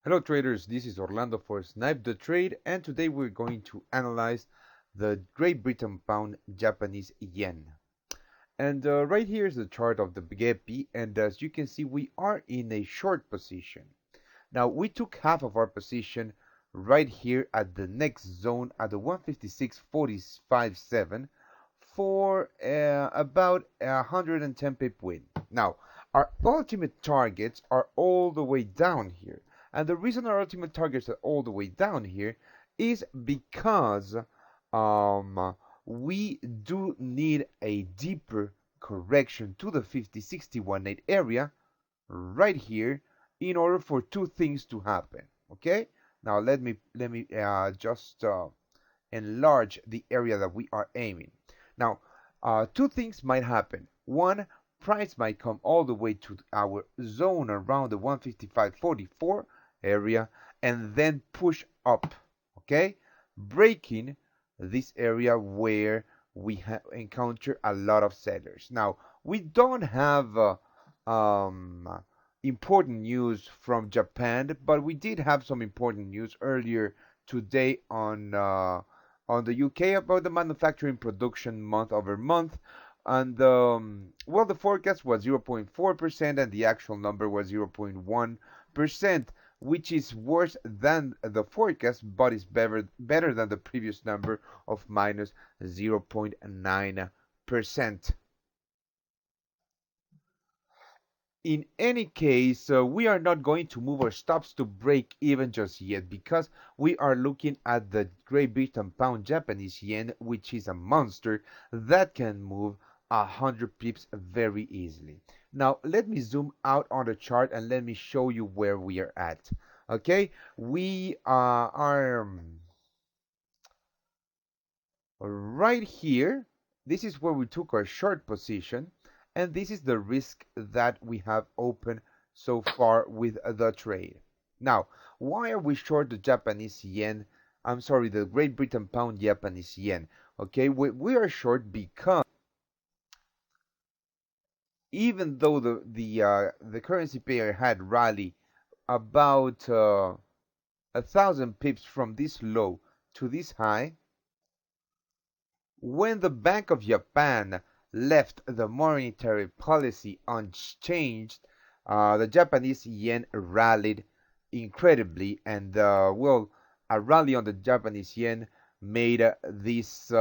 Hello traders, this is Orlando for Snipe the Trade, and today we're going to analyze the Great Britain pound Japanese yen. And right here is the chart of the GEPI, and as you can see we are in a short position. Now we took half of our position right here at the next zone at the 156.45.7 for about 110 pip win. Now our ultimate targets are all the way down here, and the reason our ultimate targets are all the way down here is because um, we do need a deeper correction to the 50.61.8 area right here in order for two things to happen. Okay, now let me just enlarge the area that we are aiming. Now, two things might happen. One, price might come all the way to our zone around the 155.44 area and then push up, okay, breaking this area where we encounter a lot of sellers. Now, we don't have um, important news from Japan, but we did have some important news earlier today on the UK about the manufacturing production month over month. And well, the forecast was 0.4% and the actual number was 0.1%, which is worse than the forecast, but is better than the previous number of minus 0.9%. In any case, we are not going to move our stops to break even just yet because we are looking at the Great Britain pound Japanese yen, which is a monster that can move 100 pips very easily. Now, let me zoom out on the chart and let me show you where we are at. Okay, we are right here. This is where we took our short position, and this is the risk that we have open so far with the trade. Now, why are we short the Japanese yen? I'm sorry, the Great Britain pound Japanese yen. Okay, we are short because even though the currency pair had rallied about 1,000 pips from this low to this high, when the Bank of Japan left the monetary policy unchanged, the Japanese yen rallied incredibly, and well, a rally on the Japanese yen made this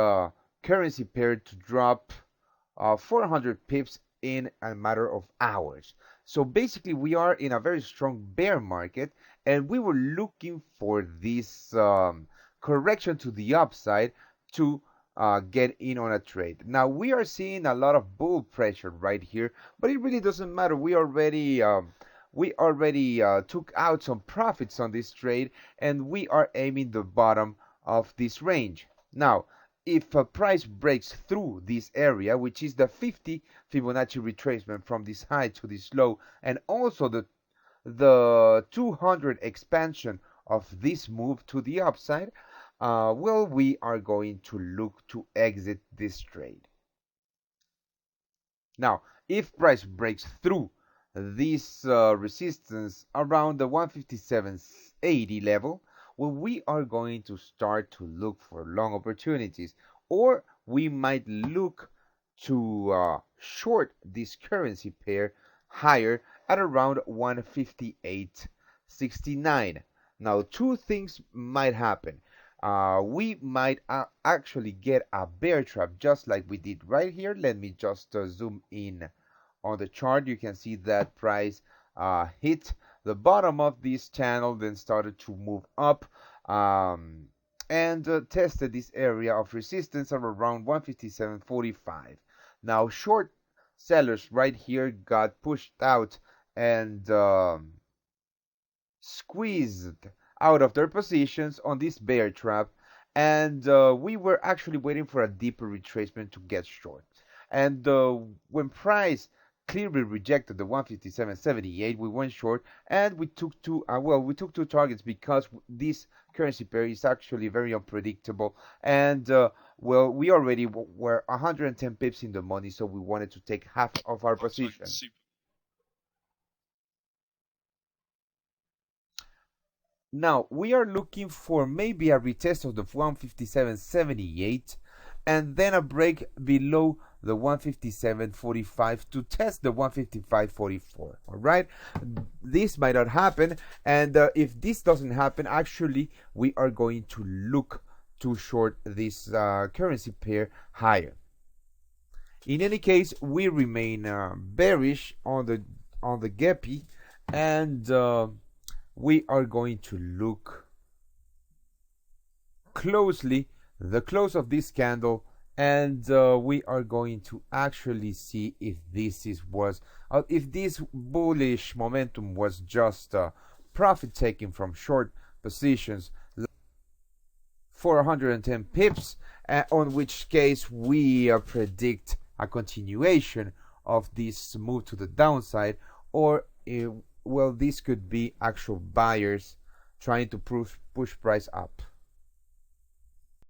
currency pair to drop 400 pips in a matter of hours. So basically, we are in a very strong bear market, and we were looking for this correction to the upside to get in on a trade. Now we are seeing a lot of bull pressure right here, but it really doesn't matter. We already took out some profits on this trade, and we are aiming the bottom of this range. Now, if a price breaks through this area, which is the 50 Fibonacci retracement from this high to this low, and also the 200 expansion of this move to the upside, well, we are going to look to exit this trade. Now, if price breaks through this resistance around the 157.80 level, well, we are going to start to look for long opportunities, or we might look to short this currency pair higher at around 158.69. Now, two things might happen. We might actually get a bear trap just like we did right here. Let me just zoom in on the chart. You can see that price hit the bottom of this channel, then started to move up and tested this area of resistance of around 157.45. Now, short sellers right here got pushed out and squeezed out of their positions on this bear trap, and we were actually waiting for a deeper retracement to get short. And when price clearly rejected the 157.78, we went short, and we took two targets because this currency pair is actually very unpredictable, and well, we already were 110 pips in the money, so we wanted to take half of our position. Now we are looking for maybe a retest of the 157.78 and then a break below the 157.45 to test the 155.44. All right, this might not happen, and if this doesn't happen, actually we are going to look to short this currency pair higher. In any case, we remain bearish on the GEPI, and we are going to look closely the close of this candle, and we are going to actually see if this if this bullish momentum was just profit taking from short positions for 110 pips, on which case we predict a continuation of this move to the downside, or well, this could be actual buyers trying to push price up.